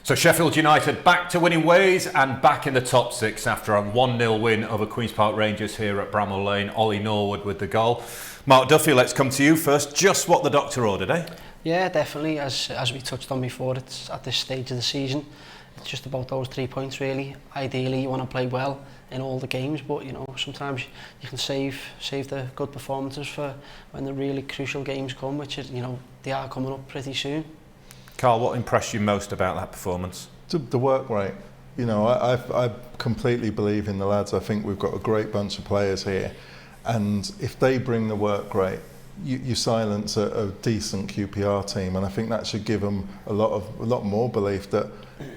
So Sheffield United back to winning ways and back in the top six after a 1-0 win over Queen's Park Rangers here at Bramall Lane. Ollie Norwood with the goal. Mark Duffy, let's come to you first. Just what the doctor ordered, eh? Yeah, definitely. As we touched on before, it's at this stage of the season, it's just about those 3 points really. Ideally, you want to play well in all the games, but you know, sometimes you can save the good performances for when the really crucial games come, which is, you know, they are coming up pretty soon. Carl, what impressed you most about that performance? The work rate. You know, I completely believe in the lads. I think we've got a great bunch of players here, and if they bring the work rate, you silence a decent QPR team, and I think that should give them a lot more belief that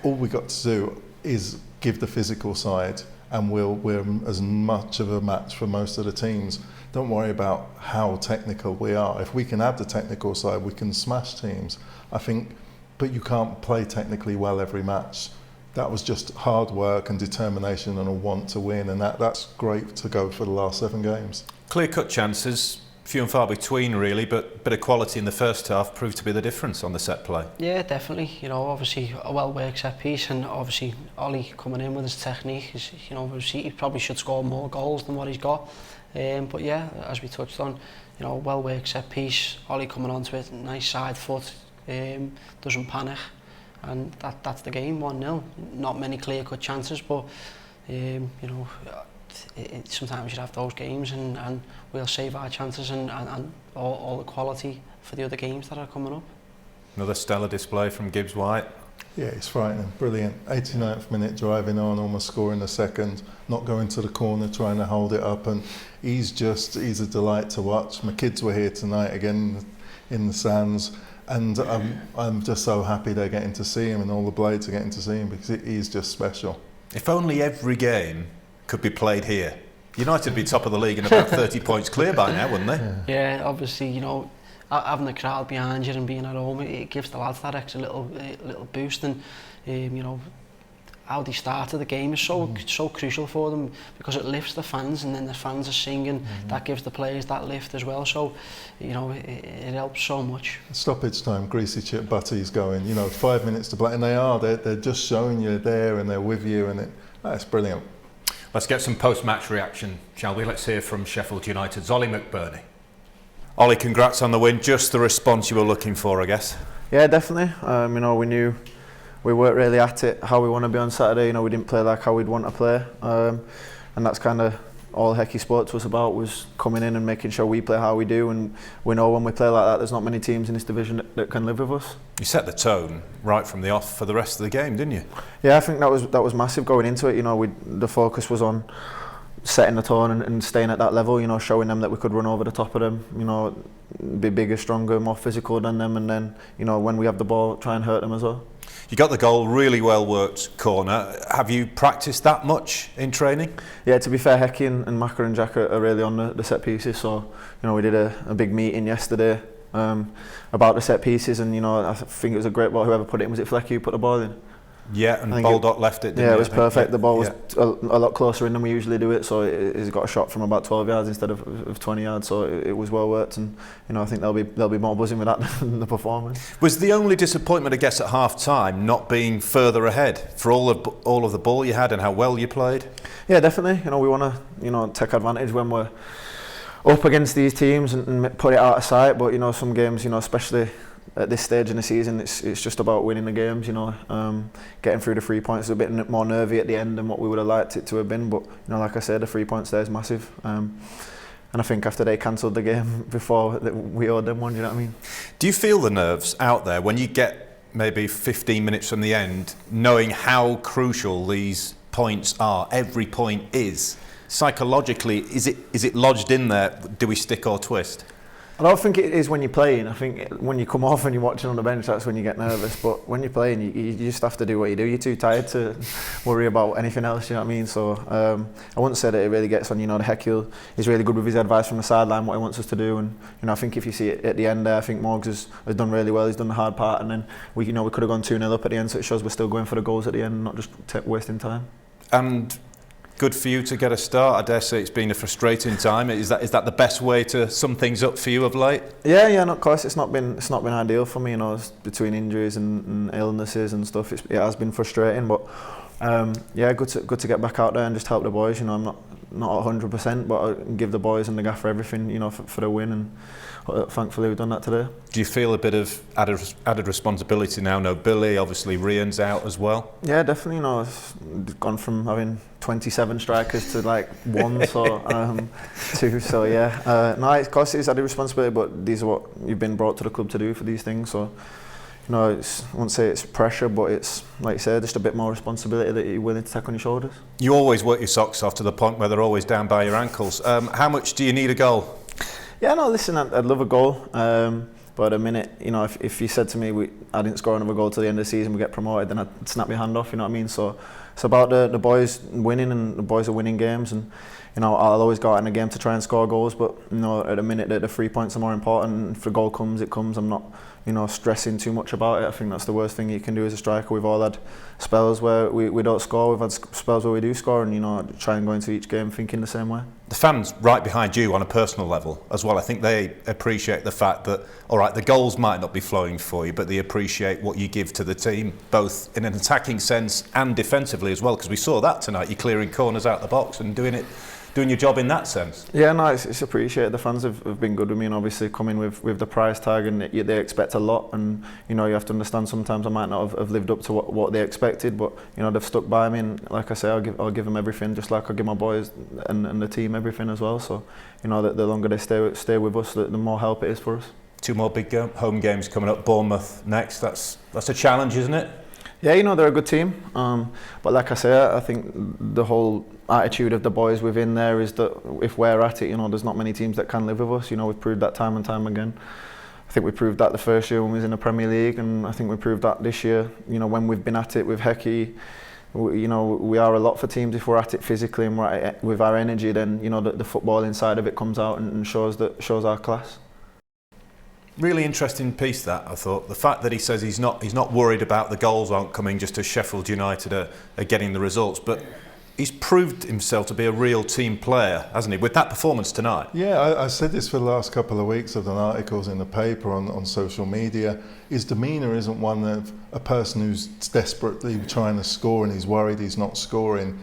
all we got to do is give the physical side, and we're as much of a match for most of the teams. Don't worry about how technical we are. If we can add the technical side, we can smash teams. I think, but you can't play technically well every match. That was just hard work and determination and a want to win, and that's great to go for the last 7 games. Clear-cut chances, few and far between really, but a bit of quality in the first half proved to be the difference on the set play. Yeah, definitely. You know, obviously a well-worked set piece, and obviously Ollie coming in with his technique, you know, he probably should score more goals than what he's got. But yeah, as we touched on, you know, well-worked set piece, Ollie coming onto it, nice side foot, doesn't panic, and that's the game, 1-0. Not many clear-cut chances, but you know, sometimes you have those games, and we'll save our chances and all the quality for the other games that are coming up. Another stellar display from Gibbs White. Yeah, it's frightening, brilliant. 89th minute driving on, almost scoring the second, not going to the corner, trying to hold it up, and he's a delight to watch. My kids were here tonight again in the sands, and I'm just so happy they're getting to see him, and all the Blades are getting to see him, because he's just special. If only every game could be played here. United would be top of the league and about 30 points clear by now, wouldn't they? Yeah, obviously, you know, having the crowd behind you and being at home, it gives the lads that extra little boost, and you know, how they started the game is so crucial for them, because it lifts the fans, and then the fans are singing, that gives the players that lift as well, so you know, it helps so much. Stoppage time, greasy chip butties going, you know, 5 minutes to play, and they're just showing you there, and they're with you, and that's brilliant. Let's get some post-match reaction, shall we? Let's hear from Sheffield United's Oli McBurnie. Ollie, congrats on the win. Just the response you were looking for, I guess. Yeah, definitely. You know, we knew we weren't really at it how we want to be on Saturday. You know, we didn't play like how we'd want to play, and that's kind of all Hecky Sports was about, was coming in and making sure we play how we do, and we know when we play like that, there's not many teams in this division that can live with us. You set the tone right from the off for the rest of the game, didn't you? Yeah, I think that was massive going into it. You know, the focus was on setting the tone and staying at that level, you know, showing them that we could run over the top of them, you know, be bigger, stronger, more physical than them, and then, you know, when we have the ball, try and hurt them as well. You got the goal, really well worked corner. Have you practiced that much in training? Yeah, to be fair, Hecky and Maka and Jack are really on the set pieces, so, you know, we did a big meeting yesterday about the set pieces, and, you know, I think it was a great ball. Whoever put it in, was it Flecky who put the ball in? Yeah, and Baldock left it, didn't Yeah, it was perfect. The ball was yeah. a lot closer in than we usually do it, so he's got a shot from about 12 yards instead of 20 yards, so it was well worked, and you know, I think they'll be more buzzing with that than the performance. Was the only disappointment, I guess, at half time not being further ahead for all of the ball you had and how well you played? Yeah, definitely. You know, we want to, you know, take advantage when we're up against these teams and put it out of sight, but you know, some games, you know, especially at this stage in the season, it's just about winning the games, you know. Getting through the 3 points is a bit more nervy at the end than what we would have liked it to have been, but you know, like I said, the 3 points there is massive, and I think after they cancelled the game before, we owed them one. Do you know what I mean? Do you feel the nerves out there when you get maybe 15 minutes from the end, knowing how crucial these points are? Every point is psychologically. Is it lodged in there? Do we stick or twist? I don't think it is when you're playing. I think when you come off and you're watching on the bench, that's when you get nervous. But when you're playing, you just have to do what you do. You're too tired to worry about anything else, you know what I mean? So I wouldn't say that it really gets on, you know, the Hecky is really good with his advice from the sideline, what he wants us to do. And, you know, I think if you see it at the end there, I think Morgs has done really well. He's done the hard part. And then, we could have gone 2-0 up at the end, so it shows we're still going for the goals at the end, not just wasting time. And good for you to get a start? I dare say it's been a frustrating time. Is that the best way to sum things up for you of late? Yeah, no, of course it's not been ideal for me. You know, between injuries and illnesses and stuff, it has been frustrating. But good to get back out there and just help the boys. You know, I'm not 100%, but I give the boys and the gaffer everything. You know, for the win, and thankfully we've done that today. Do you feel a bit of added responsibility now? No Billy, obviously Rian's out as well. Yeah, definitely. You know, I've gone from having 27 strikers to like 1, so 2. So yeah, no, of course it's added responsibility, but these are what you've been brought to the club to do for these things. So, you know, I won't say it's pressure, but it's, like you said, just a bit more responsibility that you're willing to take on your shoulders. You always work your socks off to the point where they're always down by your ankles. How much do you need a goal? Yeah, no, listen, I'd love a goal. But at a minute, you know, if you said to me I didn't score another goal till the end of the season, we get promoted, then I'd snap my hand off, you know what I mean? So it's about the boys winning, and the boys are winning games, and you know, I'll always go out in a game to try and score goals, but you know, at a minute the 3 points are more important. If the goal comes, it comes. I'm not, you know, stressing too much about it. I think that's the worst thing you can do as a striker. We've all had spells where we don't score, we've had spells where we do score, and you know, try and go into each game thinking the same way. The fans right behind you on a personal level as well, I think they appreciate the fact that, all right, the goals might not be flowing for you, but they appreciate what you give to the team, both in an attacking sense and defensively as well, because we saw that tonight. You're clearing corners out the box and doing your job in that sense. Yeah, no, it's appreciated. The fans have been good with me, and obviously coming with the price tag, and they expect a lot, and you know, you have to understand sometimes I might not have lived up to what they expected, but you know, they've stuck by me, and like I say, I'll give them everything, just like I give my boys and the team everything as well. So you know, the longer they stay with us, the more help it is for us. 2 more big home games coming up. Bournemouth next. That's a challenge, isn't it? Yeah, you know, they're a good team, but like I say, I think the whole attitude of the boys within there is that if we're at it, you know, there's not many teams that can live with us. You know, we've proved that time and time again. I think we proved that the first year when we was in the Premier League, and I think we proved that this year, you know, when we've been at it with Hecky. You know, we are a lot for teams. If we're at it physically and we're at it with our energy, then you know, the football inside of it comes out and shows our class. Really interesting piece, that, I thought. The fact that he says he's not worried about the goals aren't coming just as Sheffield United are getting the results, but he's proved himself to be a real team player, hasn't he, with that performance tonight? Yeah, I said this for the last couple of weeks. I've done articles in the paper, on social media. His demeanour isn't one of a person who's desperately trying to score and he's worried he's not scoring.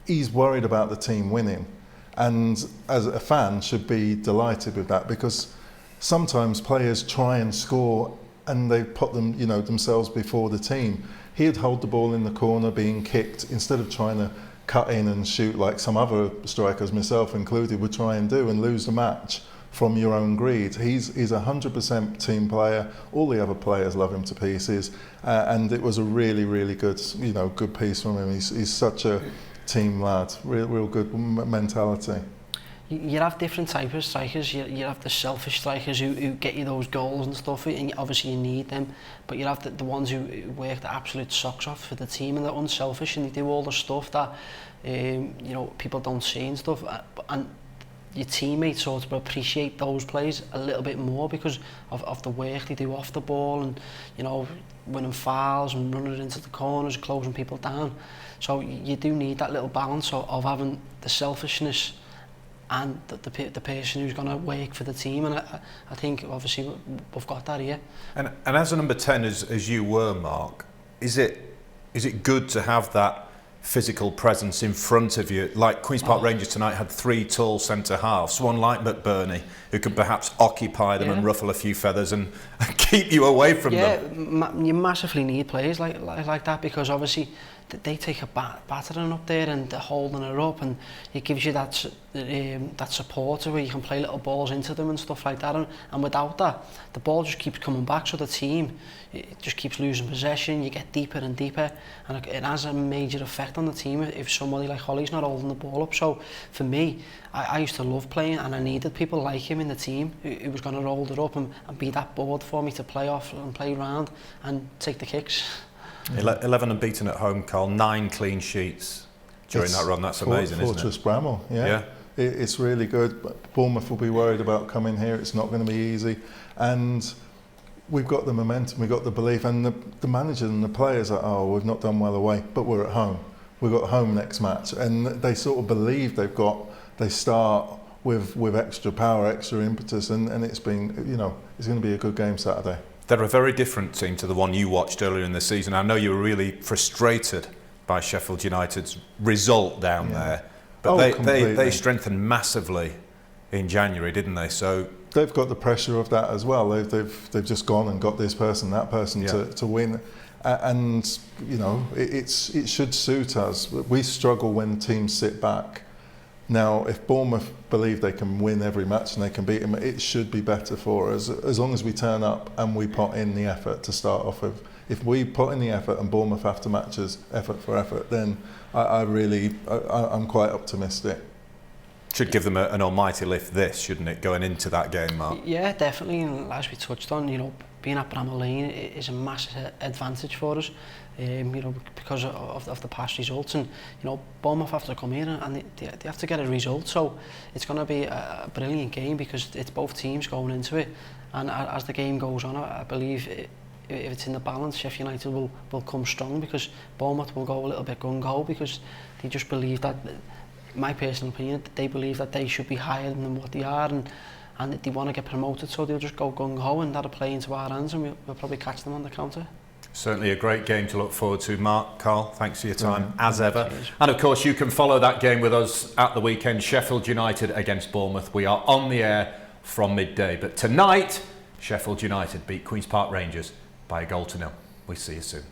He's worried about the team winning, and as a fan should be delighted with that, because sometimes players try and score and they put themselves before the team. He'd hold the ball in the corner being kicked instead of trying to cut in and shoot like some other strikers, myself included, would try and do and lose the match from your own greed. He's 100% team player. All the other players love him to pieces, and it was a really, really good, good piece from him. He's such a team lad, real good mentality. You have different types of strikers. You have the selfish strikers who get you those goals and stuff, and obviously you need them. But you have the ones who work the absolute socks off for the team, and they're unselfish, and they do all the stuff that people don't see and stuff. And your teammates sort of appreciate those players a little bit more because of the work they do off the ball, and winning fouls and running into the corners, closing people down. So you do need that little balance of having the selfishness and the person who's going to work for the team, and I think obviously we've got that here. And as a number 10 as you were, Mark, is it good to have that physical presence in front of you? Like Queen's Park Rangers tonight had 3 tall centre halves, one like McBurnie who could perhaps occupy them and ruffle a few feathers and keep you away from them. Yeah, you massively need players like that, because obviously they take a battering up there and they're holding it up, and it gives you that support where you can play little balls into them and stuff like that, and without that the ball just keeps coming back, so the team just keeps losing possession. You get deeper and deeper, and it has a major effect on the team if somebody like Holly's not holding the ball up. So for me, I used to love playing, and I needed people like him in the team who was going to hold it up and be that board for me to play off and play round and take the kicks. 11 unbeaten at home, Carl. 9 clean sheets during that run. That's amazing, isn't it? Fortress Bramall, yeah. It's really good. But Bournemouth will be worried about coming here. It's not going to be easy, and we've got the momentum, we've got the belief, and the manager and the players are, we've not done well away, but we're at home. we've got home next match, and they sort of believe they start with extra power, extra impetus, and it's been, it's going to be a good game Saturday. They're a very different team to the one you watched earlier in the season. I know you were really frustrated by Sheffield United's result down there, but they strengthened massively in January, didn't they? So they've got the pressure of that as well. They've just gone and got this person, that person to win, and it should suit us. We struggle when teams sit back. Now, if Bournemouth believe they can win every match and they can beat them, it should be better for us, as long as we turn up and we put in the effort to start off with. If we put in the effort and Bournemouth have to match us effort for effort, then I'm quite optimistic. Should give them an almighty lift, this, shouldn't it, going into that game, Mark? Yeah, definitely. And as we touched on, being at Bramall Lane is a massive advantage for us. Because of the past results, and Bournemouth have to come in and they have to get a result. So it's going to be a brilliant game because it's both teams going into it. And as the game goes on, I believe if it's in the balance, Sheffield United will come strong, because Bournemouth will go a little bit gung-ho, because they just believe that, my personal opinion, they believe that they should be higher than what they are, and they want to get promoted, so they'll just go gung-ho, and that'll play into our hands, and we'll probably catch them on the counter. Certainly a great game to look forward to. Mark, Carl, thanks for your time, as ever. And of course, you can follow that game with us at the weekend, Sheffield United against Bournemouth. We are on the air from midday. But tonight, Sheffield United beat Queen's Park Rangers by 1-0. We'll see you soon.